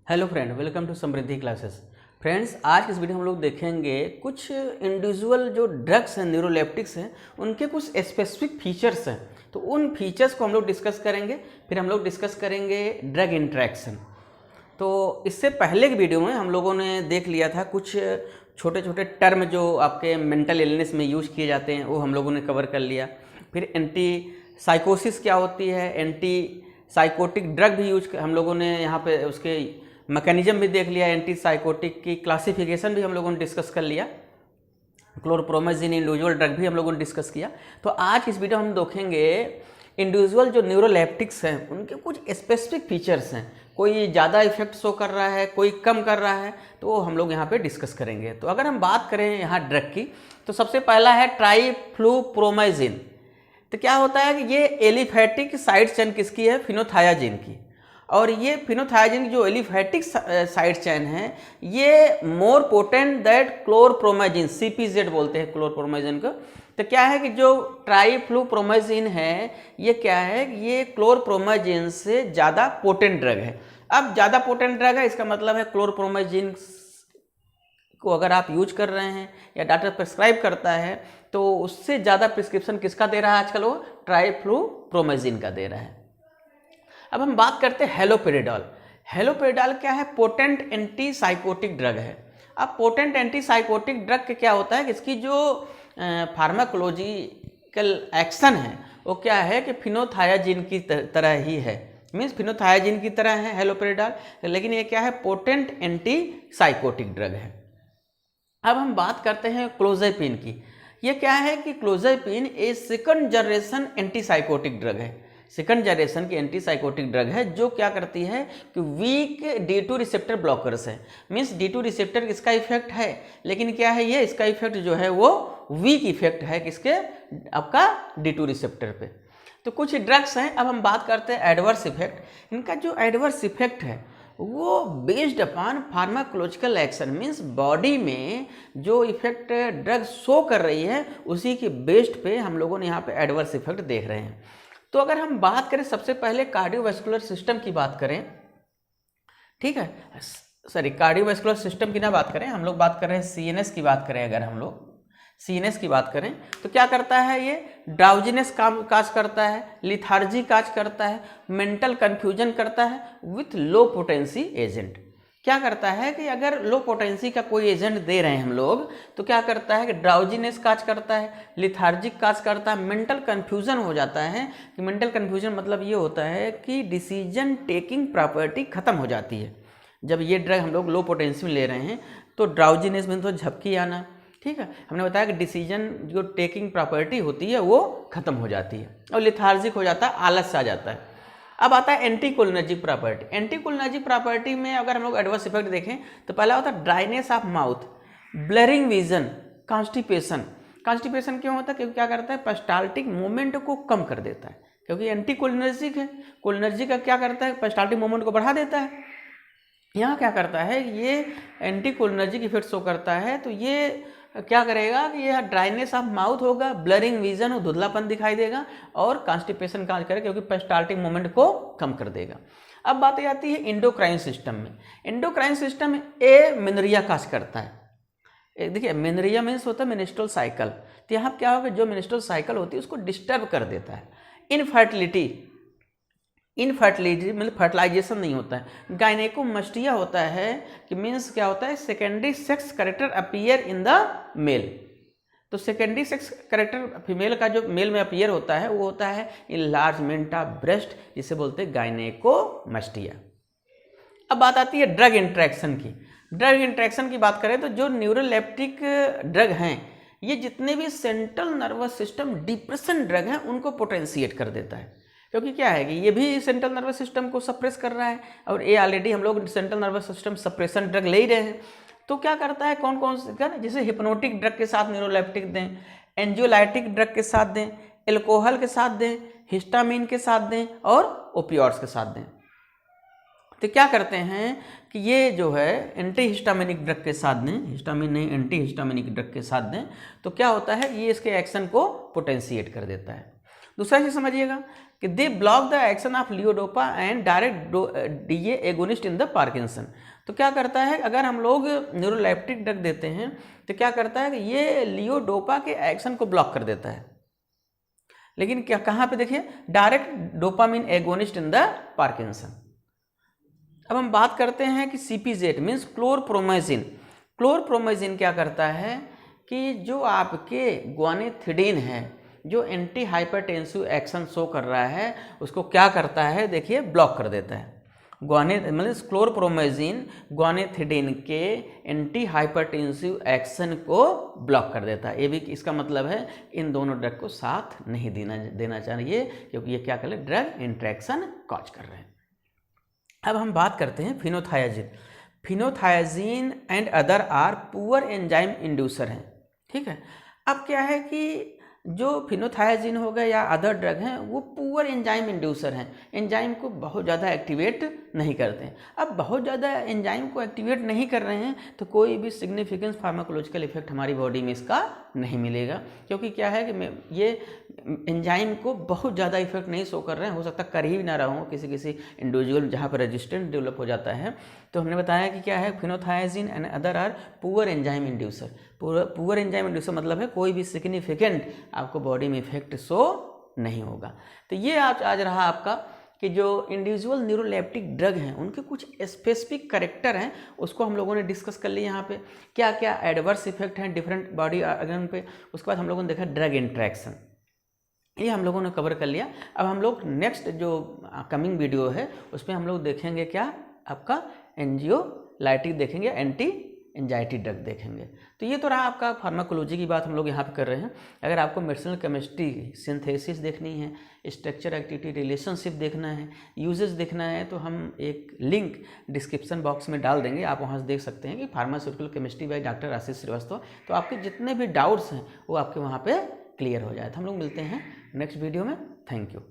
Hello friend, welcome to Samriddhi classes. Friends, आज की इस वीडियो में हम लोग देखेंगे कुछ इंडिविजुअल जो ड्रग्स हैं, न्यूरोलेप्टिक्स हैं, उनके कुछ स्पेसिफिक फीचर्स हैं। तो उन फीचर्स को हम लोग डिस्कस करेंगे। फिर हम लोग डिस्कस करेंगे ड्रग इंट्रैक्शन। तो इससे पहले की वीडियो में हम लोगों ने देख लिया था कुछ छोटे छोटे टर्म जो आपके मेंटल इलनेस में यूज किए जाते हैं, वो हम लोगों ने कवर कर लिया। फिर एंटी साइकोसिस क्या होती है, एंटी साइकोटिक ड्रग भी यूज हम लोगों ने यहाँ पे उसके मैकेनिज्म भी देख लिया। एंटी साइकोटिक की क्लासिफिकेशन भी हम लोगों ने डिस्कस कर लिया। क्लोरप्रोमाजिन इंडिविजुअल ड्रग भी हम लोगों ने डिस्कस किया। तो आज इस वीडियो हम देखेंगे इंडिविजुअल जो न्यूरोलेप्टिक्स हैं उनके कुछ स्पेसिफिक फीचर्स हैं। कोई ज़्यादा इफेक्ट शो कर रहा है, कोई कम कर रहा है, तो वो हम लोग यहाँ पे डिस्कस करेंगे। तो अगर हम बात करें यहाँ ड्रग की, तो सबसे पहला है ट्राइफ्लूप्रोमाजिन। तो क्या होता है कि ये एलिफैटिक साइड चेन किसकी है, फिनोथायाजिन की। और ये फिनोथायाजिन जो एलिफैटिक साइड चेन है, ये मोर पोटेंट दैट क्लोरप्रोमाजिन, CPZ बोलते हैं क्लोरप्रोमाजिन को। तो क्या है कि जो ट्राइफ्लूप्रोमाजिन है, ये क्या है, ये क्लोरप्रोमाजिन से ज़्यादा पोटेंट ड्रग है। अब ज़्यादा पोटेंट ड्रग है, इसका मतलब है क्लोरप्रोमाजिन को अगर आप यूज कर रहे हैं या डॉक्टर प्रिस्क्राइब करता है, तो उससे ज़्यादा प्रिस्क्रिप्शन किसका दे रहा है आजकल, वो ट्राइफ्लूप्रोमाजिन का दे रहा है। अब हम बात करते हैं हेलोपेरिडॉल। हेलोपेरिडॉल क्या है, पोटेंट एंटी साइकोटिक ड्रग है। अब पोटेंट एंटी साइकोटिक ड्रग के क्या होता है कि इसकी जो फार्माकोलॉजिकल एक्शन है वो क्या है कि फिनोथायाजिन की तरह ही है, मीन्स फिनोथायाजिन की तरह है हेलोपेरिडॉल, लेकिन ये क्या है, पोटेंट एंटी साइकोटिक ड्रग है। अब हम बात करते हैं क्लोज़ापिन की। ये क्या है कि clozapine a second generation anti psychotic drug है। सेकंड जनरेशन की एंटी साइकोटिक ड्रग है जो क्या करती है कि वीक D2 रिसेप्टर ब्लॉकर्स है। मीन्स D2 रिसेप्टर इसका इफेक्ट है, लेकिन क्या है, ये इसका इफेक्ट जो है वो वीक इफेक्ट है किसके, आपका D2 रिसेप्टर पे। तो कुछ ड्रग्स हैं। अब हम बात करते हैं एडवर्स इफेक्ट। इनका जो एडवर्स इफेक्ट है वो based upon pharmacological action, means body में जो इफेक्ट ड्रग शो कर रही है उसी के बेस्ड पे हम लोगों ने यहाँ पे एडवर्स इफेक्ट देख रहे हैं। तो अगर हम बात करें सबसे पहले कार्डियोवैस्कुलर सिस्टम की बात करें, ठीक है, सॉरी कार्डियोवैस्कुलर सिस्टम की ना बात करें, हम लोग बात कर रहे हैं CNS की बात करें। अगर हम लोग CNS की बात करें तो क्या करता है, ये ड्राउजीनेस काज करता है, लिथार्जी काज करता है, मेंटल कंफ्यूजन करता है विथ लो पोटेंसी एजेंट। क्या करता है कि अगर लो पोटेंसी का कोई एजेंट दे रहे हैं हम लोग, तो क्या करता है कि ड्राउजीनेस काज करता है, लिथार्जिक काज करता है, मेंटल कंफ्यूजन हो जाता है। कि मेंटल कंफ्यूजन मतलब ये होता है कि डिसीजन टेकिंग प्रॉपर्टी खत्म हो जाती है। जब ये ड्रग हम लोग लो पोटेंसी में ले रहे हैं तो ड्राउजीनेस में तो झपकी आना, ठीक है, हमने बताया कि डिसीजन जो टेकिंग प्रॉपर्टी होती है वो खत्म हो जाती है, और लिथार्जिक हो जाता है, आलस आ जाता है। अब आता है एंटीकोलिनर्जिक प्रॉपर्टी। एंटीकोलिनर्जिक प्रॉपर्टी में अगर हम लोग एडवर्स इफेक्ट देखें तो पहला होता है dryness of mouth, blurring vision, constipation. Constipation क्यों होता है, क्योंकि क्या करता है, पेरिस्टाल्टिक मूवमेंट को कम कर देता है, क्योंकि एंटीकोलिनर्जिक है। कोलिनर्जिक का क्या करता है, पेरिस्टाल्टिक मूवमेंट को बढ़ा देता है। यहाँ क्या करता है, ये एंटीकोलिनर्जिक इफेक्ट शो करता है। तो ये क्या करेगा कि यह ड्राइनेस ऑफ माउथ होगा, ब्लरिंग विजन और धुंधलापन दिखाई देगा, और कॉन्स्टिपेशन काज करेगा क्योंकि पेरिस्टाल्टिक मूवमेंट को कम कर देगा। अब बात आती है इंडोक्राइन सिस्टम में। इंडोक्राइन सिस्टम में मेनोरिया काज करता है। देखिए, मेनोरिया मीन्स होता है मेनिस्ट्रुअल साइकिल। तो यहाँ क्या होगा, जो मेनिस्ट्रुअल साइकिल होती है उसको डिस्टर्ब कर देता है। इनफर्टिलिटी मतलब फर्टिलाइजेशन नहीं होता है। गायनेकोमस्टिया होता है कि मीन्स क्या होता है, secondary sex character appear in the male. तो सेकेंडरी सेक्स कैरेक्टर फीमेल का जो मेल में अपीयर होता है वो होता है इनलार्जमेंट ऑफ ब्रेस्ट, जिसे बोलते हैं गायनेकोमस्टिया। अब बात आती है ड्रग इंट्रैक्शन की। ड्रग इंट्रैक्शन की बात करें तो जो न्यूरोलेप्टिक ड्रग हैं, ये जितने भी central nervous system depression drug हैं उनको पोटेंशिएट कर देता है। क्योंकि क्या है कि ये भी सेंट्रल नर्वस सिस्टम को सप्रेस कर रहा है, और ये ऑलरेडी हम लोग central nervous system suppression drug ले ही रहे हैं। तो क्या करता है, कौन कौन से, जैसे हिप्नोटिक ड्रग के साथ न्यूरोलेप्टिक दें, एंजियोलाइटिक ड्रग के साथ दें, एल्कोहल के साथ दें, हिस्टामिन के साथ दें, और ओपियोइड्स के साथ दें। तो क्या करते हैं कि ये जो है एंटी हिस्टामिनिक ड्रग के साथ दें, हिस्टामिन नहीं एंटी हिस्टामिनिक ड्रग के साथ दें, तो क्या होता है, ये इसके एक्शन को पोटेंशिएट कर देता है। दूसरा चीज समझिएगा कि they block the action of लियोडोपा and direct DA agonist in the Parkinson. तो क्या करता है, अगर हम लोग न्यूरोलेप्टिक ड्रग देते हैं तो क्या करता है कि ये लियोडोपा के एक्शन को ब्लॉक कर देता है। लेकिन क्या कहाँ पे देखिए, direct dopamine agonist in the Parkinson. अब हम बात करते हैं कि CPZ मीन्स क्लोरप्रोमाजिन। क्लोरप्रोमाजिन क्या करता है कि जो आपके ग्वानिथिडीन है, जो एंटी हाइपरटेंसिव एक्शन शो कर रहा है, उसको क्या करता है देखिए, ब्लॉक कर देता है। मतलब क्लोरप्रोमाजिन ग्वानिथिडीन के एंटी हाइपरटेंसिव एक्शन को ब्लॉक कर देता है। ये भी इसका मतलब है इन दोनों ड्रग को साथ नहीं देना चाहिए, क्योंकि ये क्या कर रहे हैं, ड्रग इंट्रैक्शन कॉज कर रहे हैं। अब हम बात करते हैं phenothiazine. Phenothiazine and other are poor enzyme inducer हैं, ठीक है। अब क्या है कि जो फिनोथायाजिन हो गए या अदर ड्रग हैं वो पुअर एंजाइम इंड्यूसर हैं, एंजाइम को बहुत ज़्यादा एक्टिवेट नहीं करते हैं। अब बहुत ज़्यादा एंजाइम को एक्टिवेट नहीं कर रहे हैं तो कोई भी सिग्निफिकेंस फार्माकोलॉजिकल इफेक्ट हमारी बॉडी में इसका नहीं मिलेगा, क्योंकि क्या है कि ये एंजाइम को बहुत ज़्यादा इफेक्ट नहीं शो कर रहे हैं। हो सकता कर ही ना रहा हो किसी इंडिविजुअल जहाँ पर रेजिस्टेंस डेवलप हो जाता है। तो हमने बताया कि क्या है, phenothiazine and other are poor enzyme inducer. Poor enzyme inducer मतलब है कोई भी सिग्निफिकेंट आपको बॉडी में इफेक्ट शो नहीं होगा। तो ये आज रहा आपका कि जो इंडिविजुअल न्यूरोलेप्टिक ड्रग हैं उनके कुछ स्पेसिफिक कैरेक्टर हैं, उसको हम लोगों ने डिस्कस कर लिया यहाँ पे। क्या क्या एडवर्स इफेक्ट हैं डिफरेंट बॉडी ऑर्गन पे। उसके बाद हम लोगों ने देखा ड्रग इंट्रैक्शन, ये हम लोगों ने कवर कर लिया। अब हम लोग नेक्स्ट जो कमिंग वीडियो है उसमें हम लोग देखेंगे क्या, आपका एंजियोलाइटिक देखेंगे, एंटी एंजाइटी ड्रग देखेंगे। तो ये तो रहा आपका फार्माकोलॉजी की बात हम लोग यहाँ पे कर रहे हैं। अगर आपको मेडिसिनल केमिस्ट्री सिंथेसिस देखनी है, स्ट्रक्चर एक्टिविटी रिलेशनशिप देखना है, यूजेस देखना है, तो हम एक लिंक डिस्क्रिप्शन बॉक्स में डाल देंगे, आप वहाँ से देख सकते हैं कि फार्मास्यूटिकल केमिस्ट्री बाय डॉक्टर आशीष श्रीवास्तव। तो आपके जितने भी डाउट्स हैं वो आपके वहाँ पर क्लियर हो जाए। तो हम लोग मिलते हैं नेक्स्ट वीडियो में। Thank you.